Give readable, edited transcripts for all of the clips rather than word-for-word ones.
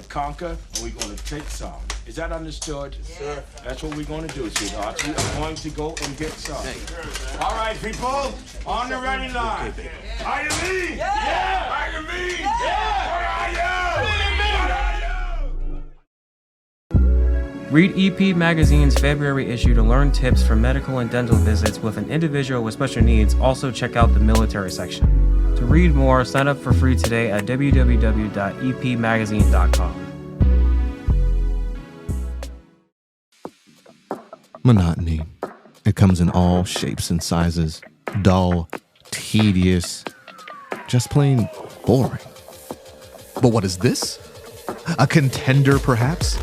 conquer and we're going to take some. Is that understood? Yes, sir. That's what we're going to do, sweethearts. We are going to go and get some. All right, people, on the ready line. Are you me? Yeah! Are you me? Yeah! What are you? What are you? Read EP Magazine's February issue to learn tips for medical and dental visits with an individual with special needs. Also check out the military section. To read more, sign up for free today at www.epmagazine.com. Monotony. It comes in all shapes and sizes. Dull, tedious, just plain boring. But what is this? A contender, perhaps?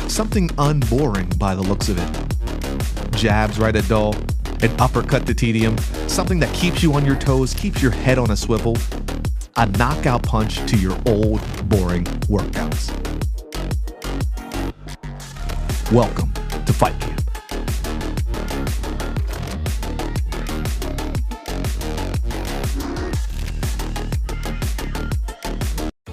Something unboring by the looks of it. Jabs right at dull, an uppercut to tedium, something that keeps you on your toes, keeps your head on a swivel, a knockout punch to your old, boring workouts. Welcome to Fight Camp.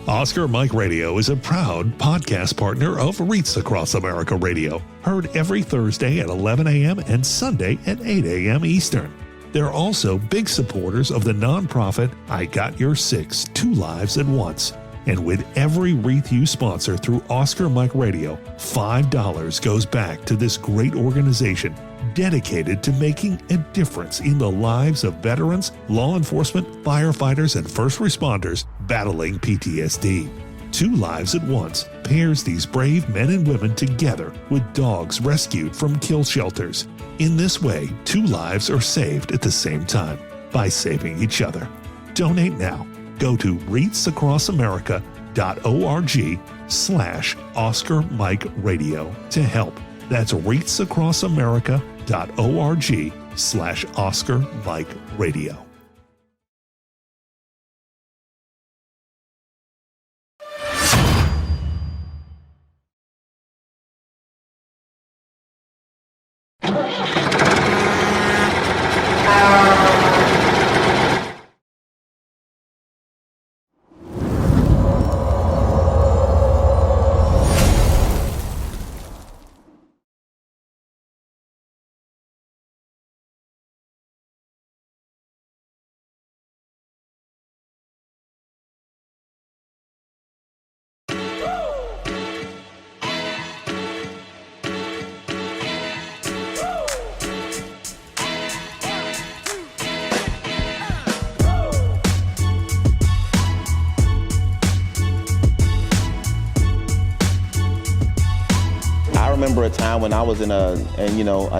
Oscar Mike Radio is a proud podcast partner of Reach Across America Radio, heard every Thursday at 11 a.m. and Sunday at 8 a.m. Eastern. They're also big supporters of the nonprofit I Got Your Six, 2 Lives at Once. And with every wreath you sponsor through Oscar Mike Radio, $5 goes back to this great organization dedicated to making a difference in the lives of veterans, law enforcement, firefighters, and first responders battling PTSD. 2 Lives at Once pairs these brave men and women together with dogs rescued from kill shelters. In this way, 2 lives are saved at the same time by saving each other. Donate now. Go to reachacrossamerica.org/Oscar Mike Radio to help. That's reachacrossamerica.org/Oscar Mike Radio. I remember a time when I was in a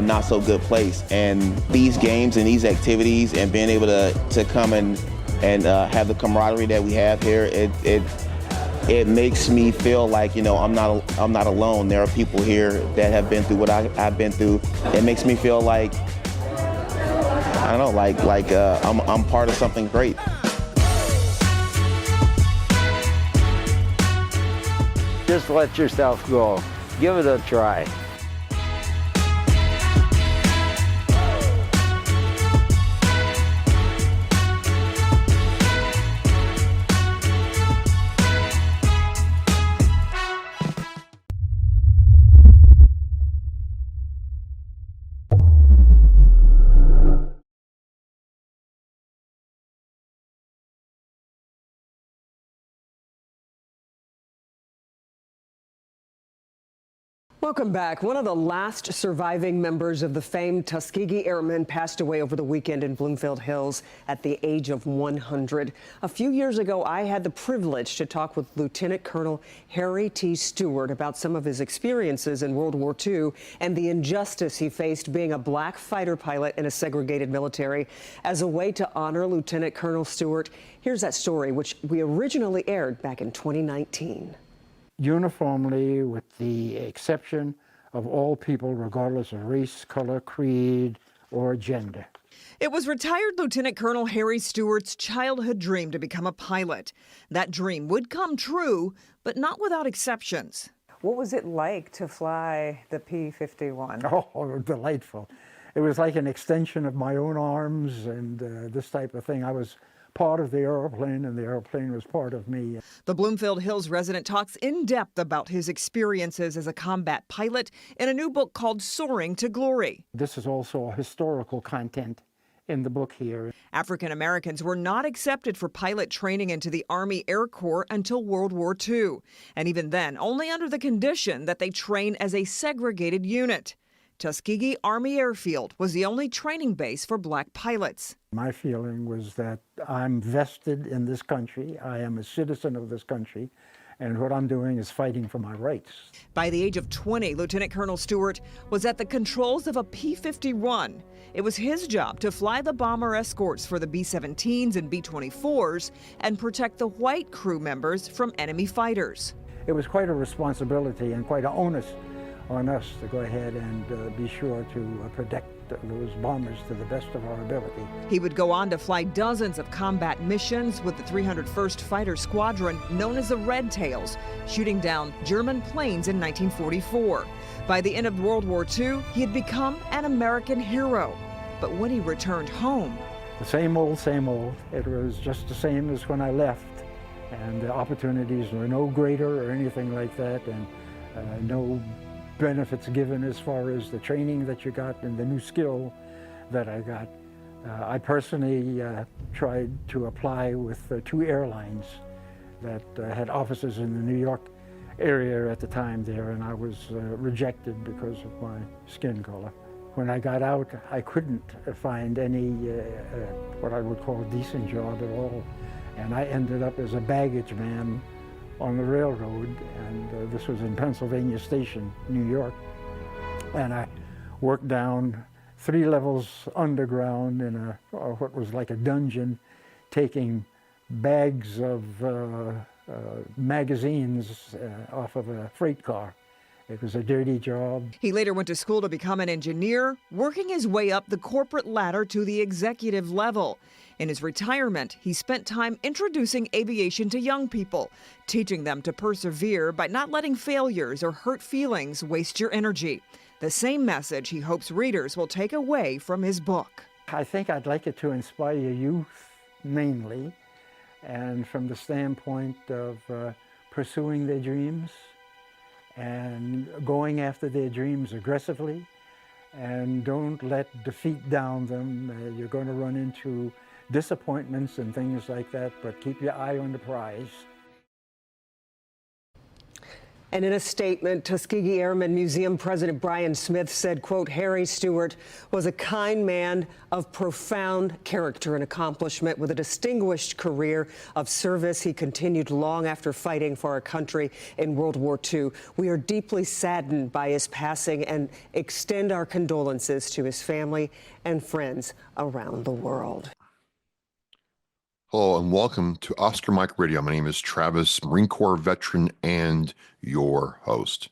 not so good place, and these games and these activities and being able to come and have the camaraderie that we have here, it makes me feel like I'm not alone. There are people here that have been through what I've been through. It makes me feel like I don't know, I'm part of something great. Just let yourself go. Give it a try. Welcome back. One of the last surviving members of the famed Tuskegee Airmen passed away over the weekend in Bloomfield Hills at the age of 100. A few years ago, I had the privilege to talk with Lieutenant Colonel Harry T. Stewart about some of his experiences in World War II and the injustice he faced being a black fighter pilot in a segregated military. As a way to honor Lieutenant Colonel Stewart, here's that story, which we originally aired back in 2019. Uniformly, with the exception of all people regardless of race, color, creed, or gender. It was retired Lieutenant Colonel Harry Stewart's childhood dream to become a pilot. That dream would come true, but not without exceptions. What was it like to fly the P-51? Oh, delightful. It was like an extension of my own arms and this type of thing. I was part of the airplane, and the airplane was part of me. The Bloomfield Hills resident talks in depth about his experiences as a combat pilot in a new book called Soaring to Glory. This is also a historical content in the book here. African Americans were not accepted for pilot training into the Army Air Corps until World War II, and even then only under the condition that they train as a segregated unit. Tuskegee Army Airfield was the only training base for black pilots. My feeling was that I'm vested in this country, I am a citizen of this country, and what I'm doing is fighting for my rights. By the age of 20, Lieutenant Colonel Stewart was at the controls of a P-51. It was his job to fly the bomber escorts for the B-17s and B-24s and protect the white crew members from enemy fighters. It was quite a responsibility and quite an onus on us to go ahead and be sure to protect those bombers to the best of our ability. He would go on to fly dozens of combat missions with the 301st Fighter Squadron, known as the Red Tails, shooting down German planes in 1944. By the end of World War II, he had become an American hero. But when he returned home, the same old, same old. It was just the same as when I left, and the opportunities were no greater or anything like that, and no benefits given as far as the training that you got and the new skill that I got. I personally tried to apply with 2 airlines that had offices in the New York area at the time there, and I was rejected because of my skin color. When I got out, I couldn't find any what I would call a decent job at all, and I ended up as a baggage man on the railroad, and this was in Pennsylvania Station, New York. And I worked down 3 levels underground in what was like a dungeon, taking bags of magazines off of a freight car. It was a dirty job. He later went to school to become an engineer, working his way up the corporate ladder to the executive level. In his retirement, he spent time introducing aviation to young people, teaching them to persevere by not letting failures or hurt feelings waste your energy. The same message he hopes readers will take away from his book. I think I'd like it to inspire youth, mainly, and from the standpoint of pursuing their dreams and going after their dreams aggressively, and don't let defeat down them. You're going to run into disappointments and things like that, but keep your eye on the prize. And in a statement, Tuskegee Airmen Museum President Brian Smith said, quote, Harry Stewart was a kind man of profound character and accomplishment with a distinguished career of service. He continued long after fighting for our country in World War II. We are deeply saddened by his passing and extend our condolences to his family and friends around the world. Hello and welcome to Oscar Mike Radio. My name is Travis, Marine Corps veteran and your host.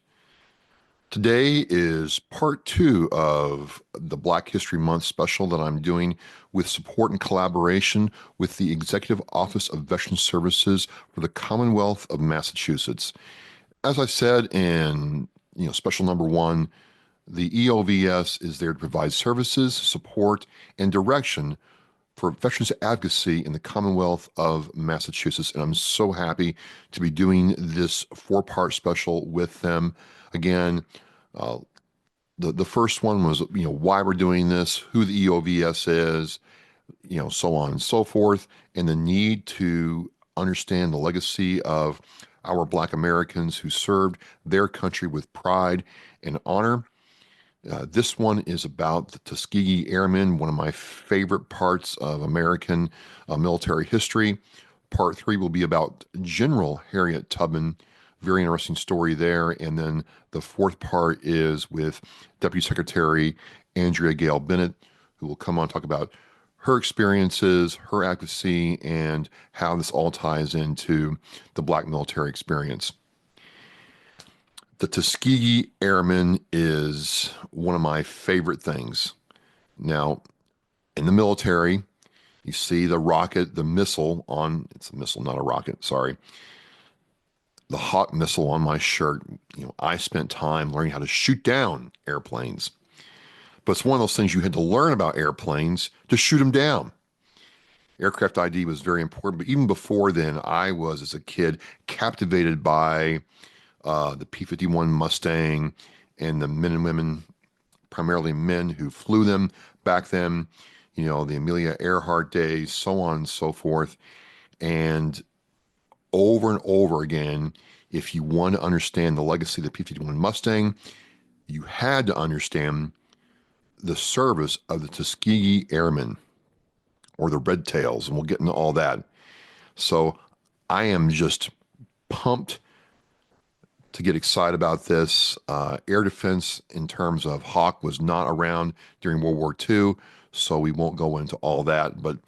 Today is part 2 of the Black History Month special that I'm doing with support and collaboration with the Executive Office of Veteran Services for the Commonwealth of Massachusetts. As I said in special number 1, the EOVS is there to provide services, support, and direction for veterans advocacy in the Commonwealth of Massachusetts. And I'm so happy to be doing this 4-part special with them. Again, the first one was, why we're doing this, who the EOVS is, so on and so forth, and the need to understand the legacy of our Black Americans who served their country with pride and honor. This one is about the Tuskegee Airmen, one of my favorite parts of American military history. Part 3 will be about General Harriet Tubman. Very interesting story there. And then the 4th part is with Deputy Secretary Andrea Gayle-Bennett, who will come on and talk about her experiences, her advocacy, and how this all ties into the Black military experience. The Tuskegee Airmen is one of my favorite things. Now, in the military, you see the rocket, the missile on, it's a missile, not a rocket, sorry. The hot missile on my shirt. I spent time learning how to shoot down airplanes. But it's one of those things you had to learn about airplanes to shoot them down. aircraft ID was very important. But even before then, I was, as a kid, captivated by the P-51 Mustang and the men and women, primarily men, who flew them back then, you know, the Amelia Earhart days, so on and so forth. And over again, if you want to understand the legacy of the P-51 Mustang, you had to understand the service of the Tuskegee Airmen, or the Red Tails, and we'll get into all that. So I am just pumped to get excited about this. Air defense in terms of Hawk was not around during World War II, so we won't go into all that, but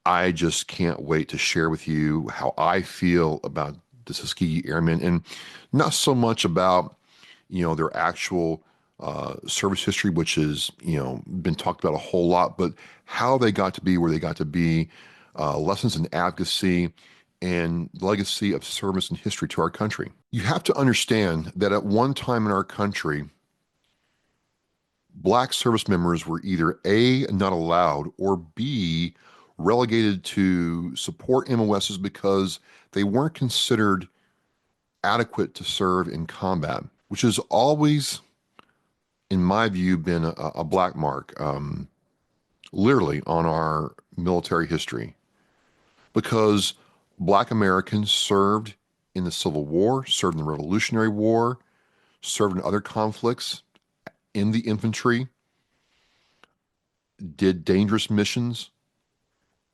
I just can't wait to share with you how I feel about the Tuskegee Airmen, and not so much about, you know, their actual service history, which is, you know, been talked about a whole lot, but how they got to be where they got to be, lessons in advocacy, and legacy of service and history to our country. You have to understand that at one time in our country, Black service members were either A, not allowed, or B, relegated to support MOSs because they weren't considered adequate to serve in combat, which has always, in my view, been a black mark, literally, on our military history. Because Black Americans served in the Civil War, served in the Revolutionary War, served in other conflicts, in the infantry, did dangerous missions,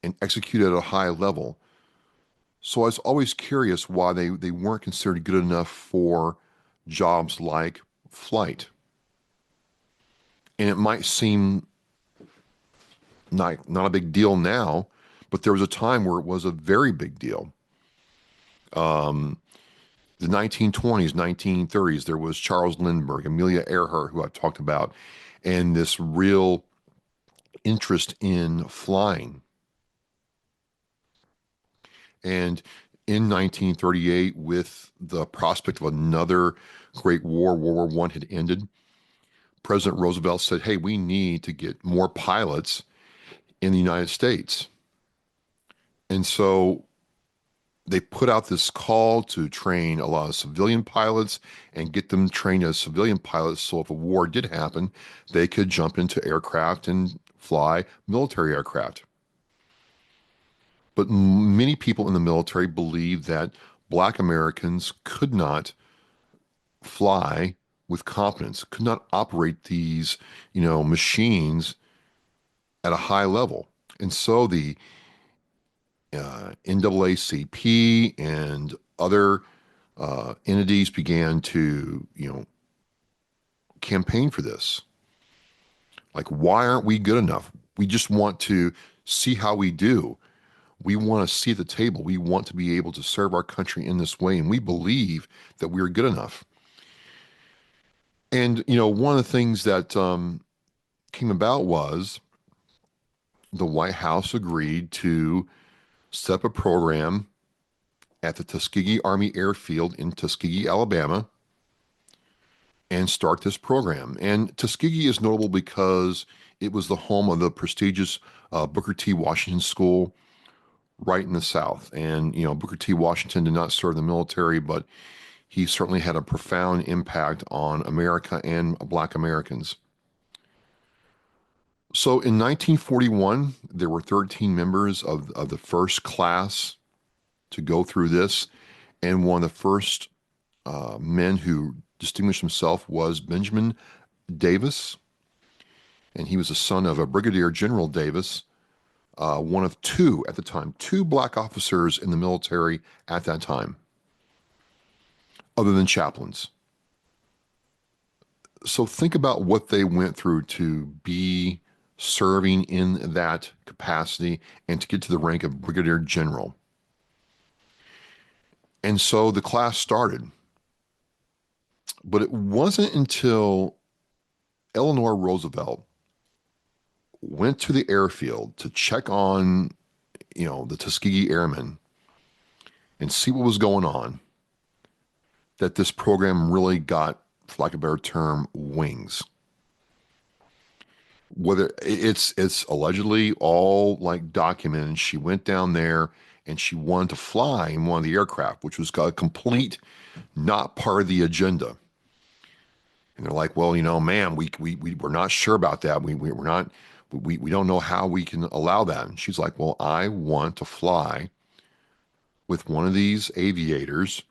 and executed at a high level. So I was always curious why they weren't considered good enough for jobs like flight. And it might seem not a big deal now, but there was a time where it was a very big deal. The 1920s, 1930s, there was Charles Lindbergh, Amelia Earhart, who I've talked about, and this real interest in flying. And in 1938, with the prospect of another great war, World War I had ended, President Roosevelt said, hey, we need to get more pilots in the United States. And so they put out this call to train a lot of civilian pilots and get them trained as civilian pilots, so if a war did happen, they could jump into aircraft and fly military aircraft. But many people in the military believed that Black Americans could not fly with competence, could not operate these, you know, machines at a high level. And so the NAACP and other entities began to, you know, campaign for this. Like, why aren't we good enough? We just want to see how we do. We want to see at the table. We want to be able to serve our country in this way, and we believe that we're good enough. And, you know, one of the things that came about was the White House agreed to set up a program at the Tuskegee Army Airfield in Tuskegee, Alabama, and start this program. And Tuskegee is notable because it was the home of the prestigious Booker T. Washington School, right in the South. And, you know, Booker T. Washington did not serve the military, but he certainly had a profound impact on America and Black Americans. So in 1941, there were 13 members of the first class to go through this. And one of the first men who distinguished himself was Benjamin Davis. And he was the son of a Brigadier General Davis, one of two at the time, two Black officers in the military at that time, other than chaplains. So think about what they went through to be serving in that capacity and to get to the rank of Brigadier General. And so the class started. But it wasn't until Eleanor Roosevelt went to the airfield to check on, you know, the Tuskegee Airmen and see what was going on that this program really got, for lack of a better term, wings. whether it's allegedly all like documented. She went down there and she wanted to fly in one of the aircraft, which was a complete not part of the agenda. And they're like, well, ma'am, we're not sure about that. We're not, we don't know how we can allow that. And she's like, well, I want to fly with one of these aviators.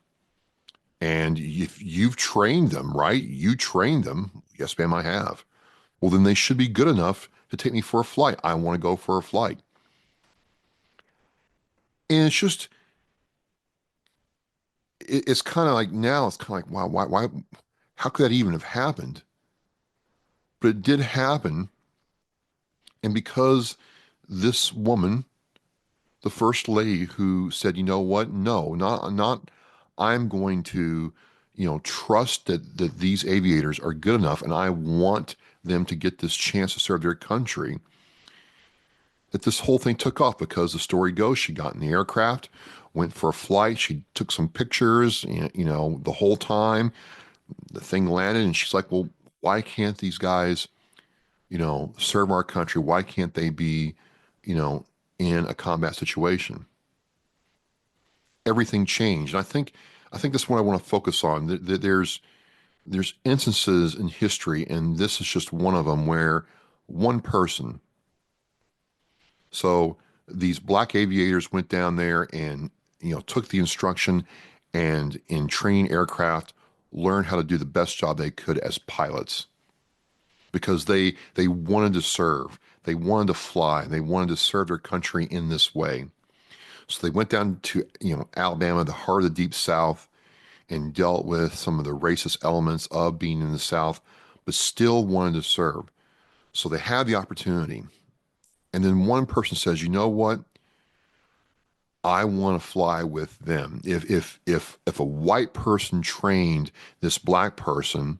And if you've trained them, right? You trained them. Yes, ma'am, I have. Well, then they should be good enough to take me for a flight. I want to go for a flight. And it's just, it's kind of like now, it's kind of like, wow, why, how could that even have happened? But it did happen. And because this woman, the first lady who said, you know what? No, not, I'm going to, trust that these aviators are good enough and I want them to get this chance to serve their country, that this whole thing took off. Because the story goes, she got in the aircraft, went for a flight, she took some pictures, the whole time the thing landed, and she's like, well, why can't these guys, serve our country? Why can't they be, in a combat situation? Everything changed. And I think that's what I want to focus on. There's instances in history, and this is just one of them, where one person. So these black aviators went down there and, took the instruction, and in training aircraft, learned how to do the best job they could as pilots, because they wanted to serve, they wanted to fly, they wanted to serve their country in this way. So they went down to, Alabama, the heart of the Deep South, and dealt with some of the racist elements of being in the South, but still wanted to serve. So they had the opportunity. And then one person says, you know what? I want to fly with them. If a white person trained this black person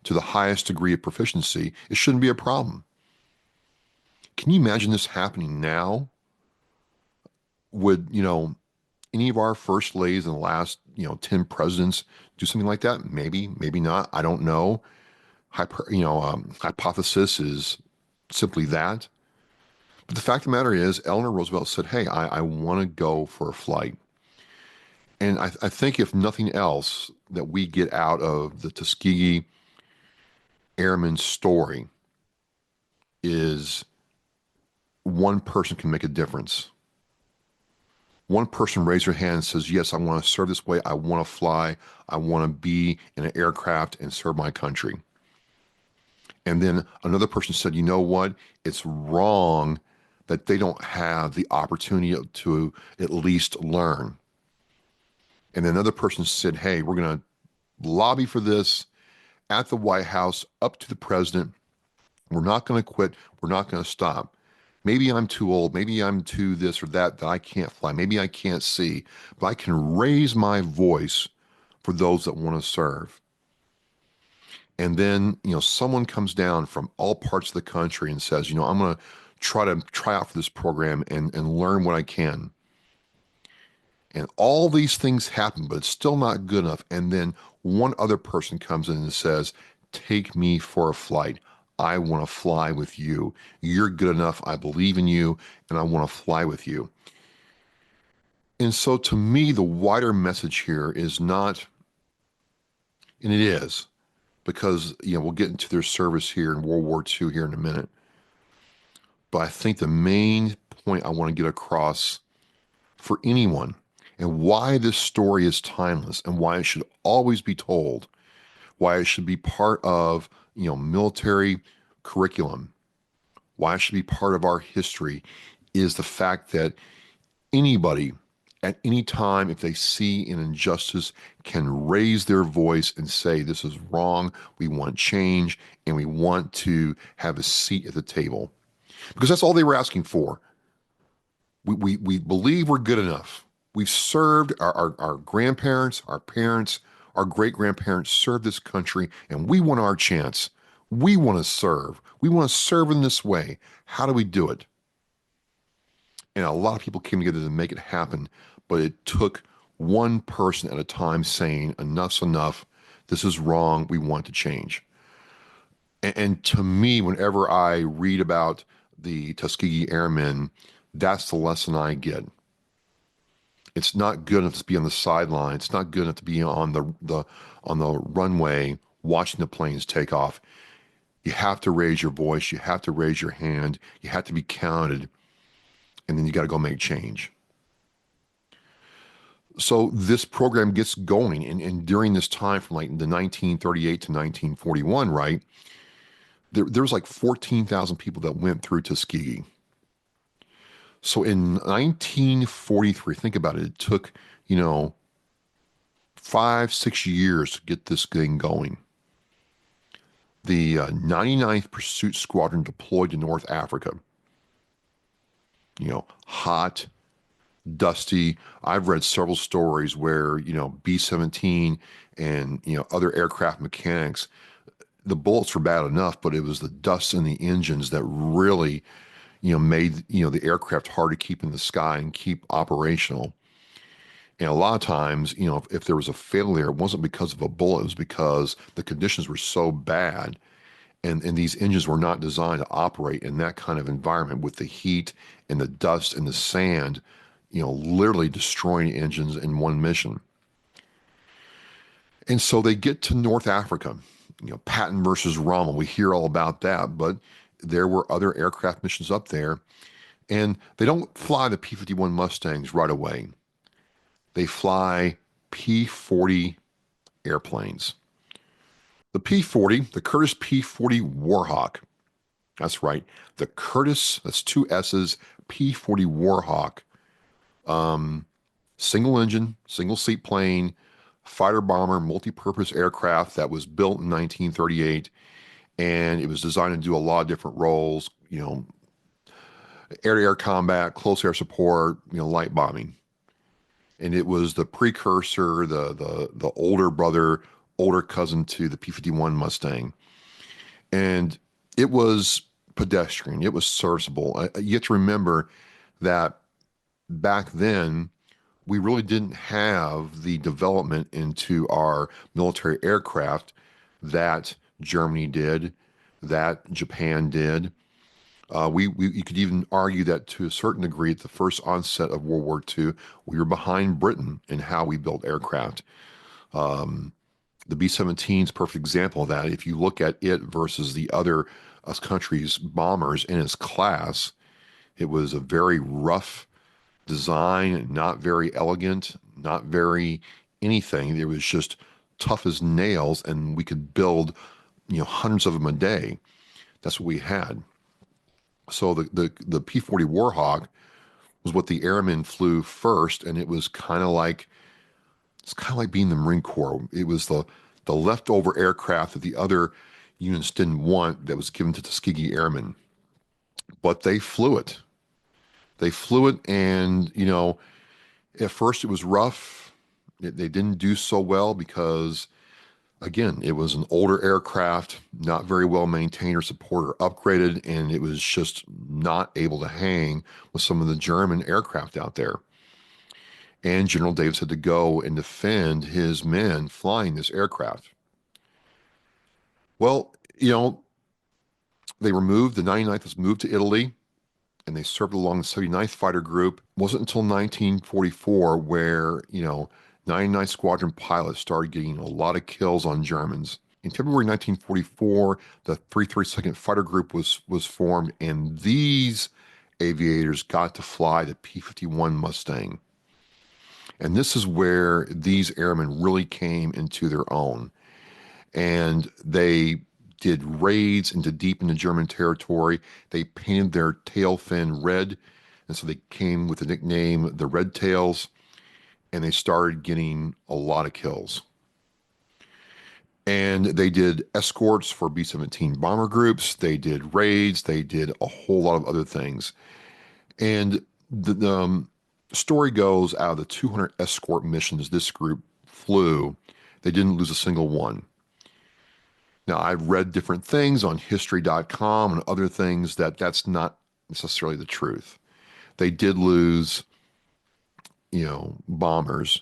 to the highest degree of proficiency, it shouldn't be a problem. Can you imagine this happening now? Would, any of our first ladies in the last, 10 presidents do something like that? Maybe, maybe not. I don't know. Hypothesis is simply that. But the fact of the matter is, Eleanor Roosevelt said, hey, I want to go for a flight. And I think if nothing else that we get out of the Tuskegee Airmen story is one person can make a difference. One person raised their hand and says, yes, I want to serve this way. I want to fly. I want to be in an aircraft and serve my country. And then another person said, you know what? It's wrong that they don't have the opportunity to at least learn. And then another person said, hey, we're going to lobby for this at the White House, up to the president. We're not going to quit. We're not going to stop. Maybe I'm too old. Maybe I'm too this or that I can't fly. Maybe I can't see. But I can raise my voice for those that want to serve. And then, someone comes down from all parts of the country and says, I'm going to try out for this program and learn what I can. And all these things happen, but it's still not good enough. And then one other person comes in and says, take me for a flight. I want to fly with you. You're good enough. I believe in you, and I want to fly with you. And so to me, the wider message here is not, and it is, because, we'll get into their service here in World War II here in a minute. But I think the main point I want to get across for anyone, and why this story is timeless, and why it should always be told, why it should be part of, military curriculum, why it should be part of our history, is the fact that anybody at any time, if they see an injustice, can raise their voice and say, this is wrong, we want change, and we want to have a seat at the table. Because that's all they were asking for. We believe we're good enough. We've served our grandparents, our parents, our great-grandparents served this country, and we want our chance. We want to serve. We want to serve in this way. How do we do it? And a lot of people came together to make it happen, but it took one person at a time saying, enough's enough. This is wrong. We want to change. And to me, whenever I read about the Tuskegee Airmen, that's the lesson I get. It's not good enough to be on the sideline. It's not good enough to be on the runway watching the planes take off. You have to raise your voice. You have to raise your hand. You have to be counted. And then you got to go make change. So this program gets going. And during this time from like the 1938 to 1941, right, there was like 14,000 people that went through Tuskegee. So in 1943, think about it, it took, 5-6 years to get this thing going. The 99th Pursuit Squadron deployed to North Africa. Hot, dusty. I've read several stories where, B-17 and, other aircraft mechanics, the bullets were bad enough, but it was the dust in the engines that really, made, the aircraft hard to keep in the sky and keep operational. And a lot of times, if there was a failure, it wasn't because of a bullet, it was because the conditions were so bad and these engines were not designed to operate in that kind of environment with the heat and the dust and the sand, literally destroying engines in one mission. And so they get to North Africa, Patton versus Rommel. We hear all about that, but there were other aircraft missions up there, and they don't fly the P-51 Mustangs right away. They fly P-40 airplanes. The P-40, the Curtiss P-40 Warhawk. That's right. The Curtiss, that's 2 S's, P-40 Warhawk. Single engine, single seat plane, fighter bomber, multi-purpose aircraft that was built in 1938. And it was designed to do a lot of different roles, air-to-air combat, close air support, light bombing. And it was the precursor, the older brother, older cousin to the P-51 Mustang. And it was pedestrian. It was serviceable. You have to remember that back then, we really didn't have the development into our military aircraft that Germany did, that Japan did. You could even argue that to a certain degree, at the first onset of World War II, we were behind Britain in how we built aircraft. The B-17 is a perfect example of that. If you look at it versus the other countries' bombers in its class, it was a very rough design, not very elegant, not very anything. It was just tough as nails, and we could build hundreds of them a day. That's what we had. So the P-40 Warhawk was what the airmen flew first, and it was kind of like being the Marine Corps. It was the leftover aircraft that the other units didn't want that was given to Tuskegee Airmen. But they flew it. They flew it, and at first it was rough. They didn't do so well because, again, it was an older aircraft, not very well maintained or supported or upgraded, and it was just not able to hang with some of the German aircraft out there. And General Davis had to go and defend his men flying this aircraft. Well, they removed, the 99th was moved to Italy, and they served along the 79th Fighter Group. It wasn't until 1944 where, 99th Squadron pilots started getting a lot of kills on Germans. In February 1944, the 332nd Fighter Group was formed, and these aviators got to fly the P-51 Mustang. And this is where these airmen really came into their own. And they did raids deep into German territory. They painted their tail fin red, and so they came with the nickname the Red Tails, and they started getting a lot of kills. And they did escorts for B-17 bomber groups. They did raids. They did a whole lot of other things. And the story goes, out of the 200 escort missions this group flew, they didn't lose a single one. Now, I've read different things on history.com and other things that's not necessarily the truth. They did lose, bombers.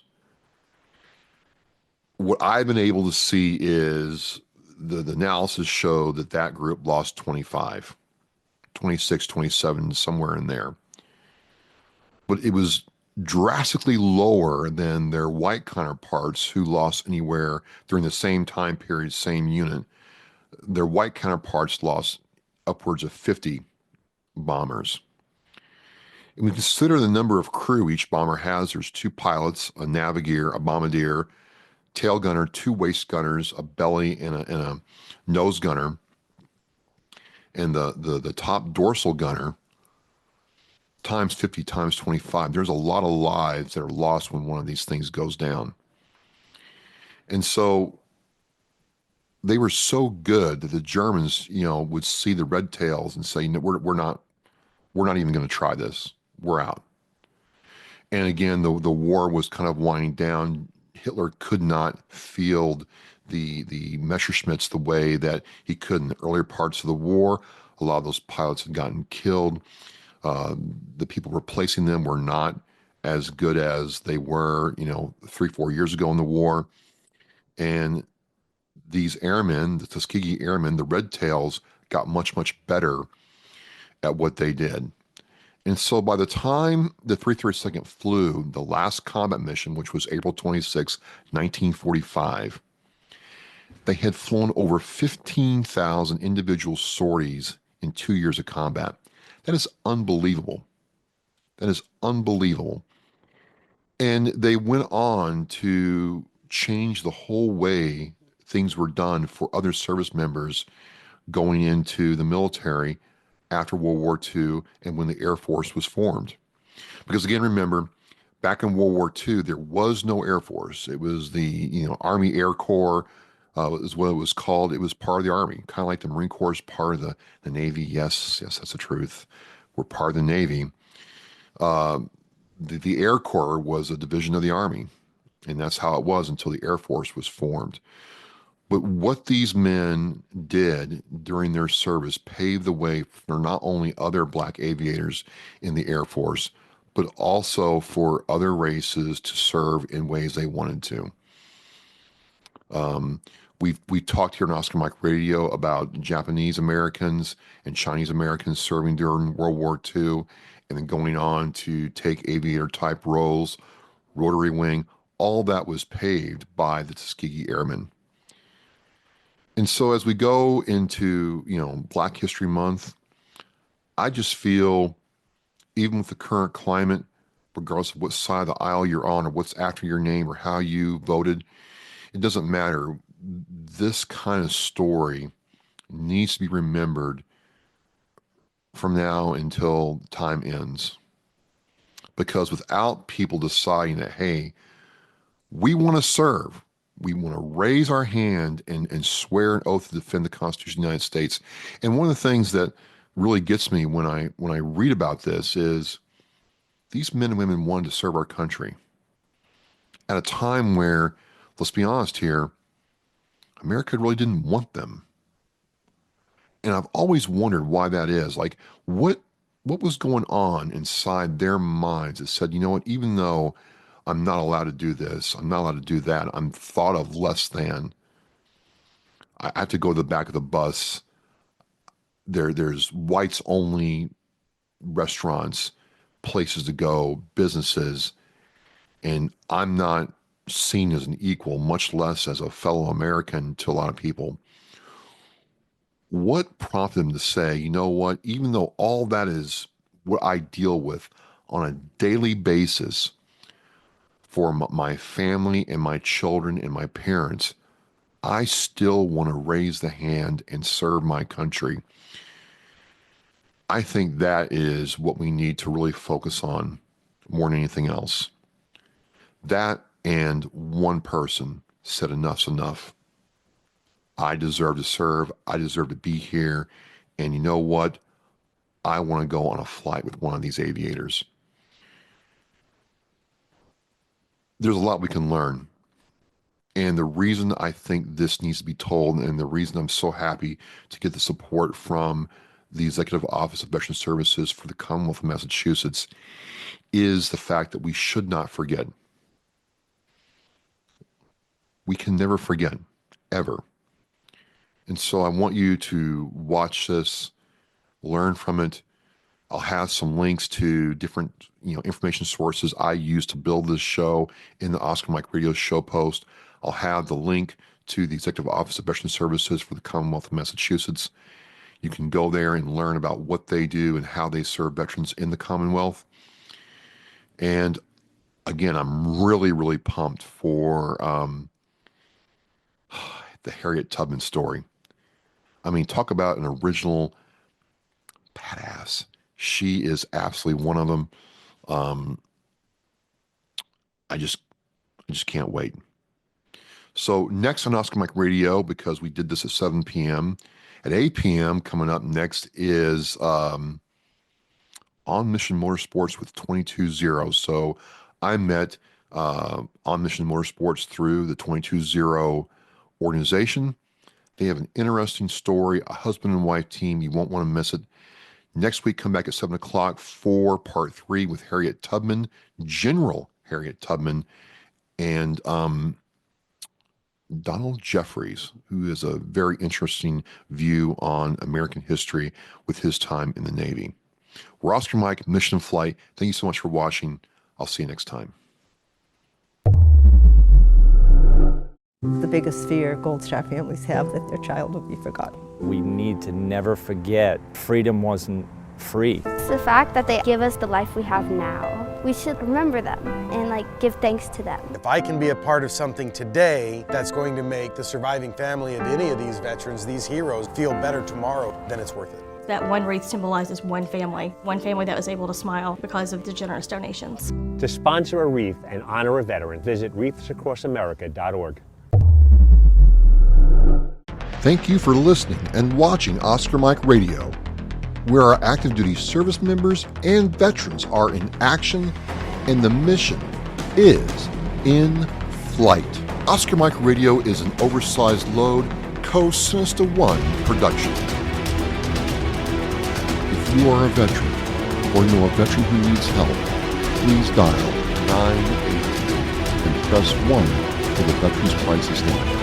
What I've been able to see is the analysis showed that that group lost 25, 26, 27, somewhere in there. But it was drastically lower than their white counterparts who lost anywhere during the same time period, same unit. Their white counterparts lost upwards of 50 bombers. And we consider the number of crew each bomber has. There's 2 pilots, a navigator, a bombardier, tail gunner, 2 waist gunners, a belly, and a nose gunner, and the top dorsal gunner, times 50 times 25. There's a lot of lives that are lost when one of these things goes down. And so they were so good that the Germans, would see the red tails and say, no, we're not even going to try this. We're out. And again, the war was kind of winding down. Hitler could not field the Messerschmitts the way that he could in the earlier parts of the war. A lot of those pilots had gotten killed. The people replacing them were not as good as they were, 3-4 years ago in the war. And these airmen, the Tuskegee Airmen, the Red Tails, got much, much better at what they did. And so by the time the 332nd flew the last combat mission, which was April 26, 1945, they had flown over 15,000 individual sorties in 2 years of combat. That is unbelievable. That is unbelievable. And they went on to change the whole way things were done for other service members going into the military after World War II and when the Air Force was formed. Because again, remember, back in World War II, there was no Air Force. It was the Army Air Corps is what it was called. It was part of the Army, kind of like the Marine Corps is part of the Navy. Yes, that's the truth. We're part of the Navy. The Air Corps was a division of the Army, and that's how it was until the Air Force was formed. But what these men did during their service paved the way for not only other black aviators in the Air Force, but also for other races to serve in ways they wanted to. We talked here on Oscar Mike Radio about Japanese Americans and Chinese Americans serving during World War II and then going on to take aviator type roles, rotary wing. All that was paved by the Tuskegee Airmen. And so as we go into, Black History Month, I just feel, even with the current climate, regardless of what side of the aisle you're on or what's after your name or how you voted, it doesn't matter. This kind of story needs to be remembered from now until time ends. Because without people deciding that, hey, we want to serve, we want to raise our hand and swear an oath to defend the Constitution of the United States. And one of the things that really gets me when I read about this is these men and women wanted to serve our country at a time where, let's be honest here, America really didn't want them. And I've always wondered why that is. Like, what was going on inside their minds that said, you know what, even though I'm not allowed to do this, I'm not allowed to do that, I'm thought of less than, I have to go to the back of the bus. There's whites only restaurants, places to go, businesses, and I'm not seen as an equal, much less as a fellow American to a lot of people. What prompted them to say, you know what, even though all that is what I deal with on a daily basis for my family and my children and my parents, I still want to raise the hand and serve my country. I think that is what we need to really focus on more than anything else. That and one person said enough's enough. I deserve to serve. I deserve to be here. And you know what? I want to go on a flight with one of these aviators. There's a lot we can learn. And the reason I think this needs to be told, and the reason I'm so happy to get the support from the Executive Office of Veteran Services for the Commonwealth of Massachusetts, is the fact that we should not forget. We can never forget, ever, And so I want you to watch this, learn from it. I'll have some links to different, information sources I use to build this show in the Oscar Mike Radio show post. I'll have the link to the Executive Office of Veteran Services for the Commonwealth of Massachusetts. You can go there and learn about what they do and how they serve veterans in the Commonwealth. And again, I'm really, really pumped for the Harriet Tubman story. I mean, talk about an original badass. She is absolutely one of them. I just can't wait. So next on Oscar Mike Radio, because we did this at 7 p.m., at 8 p.m. coming up next is On Mission Motorsports with 22-0. So I met On Mission Motorsports through the 22-0 organization. They have an interesting story, a husband and wife team. You won't want to miss it. Next week, come back at 7 o'clock for part 3 with Harriet Tubman, General Harriet Tubman, and Donald Jeffries, who is a very interesting view on American history with his time in the Navy. We're Oscar Mike, Mission Flight. Thank you so much for watching. I'll see you next time. The biggest fear Gold Star families have that their child will be forgotten. We need to never forget freedom wasn't free. It's the fact that they give us the life we have now. We should remember them and give thanks to them. If I can be a part of something today that's going to make the surviving family of any of these veterans, these heroes, feel better tomorrow, then it's worth it. That one wreath symbolizes one family that was able to smile because of the generous donations. To sponsor a wreath and honor a veteran, visit wreathsacrossamerica.org. Thank you for listening and watching Oscar Mike Radio, where our active duty service members and veterans are in action and the mission is in flight. Oscar Mike Radio is an oversized load Co-Sinister One production. If you are a veteran or know a veteran who needs help, please dial 988 and press 1 for the Veterans Crisis Line.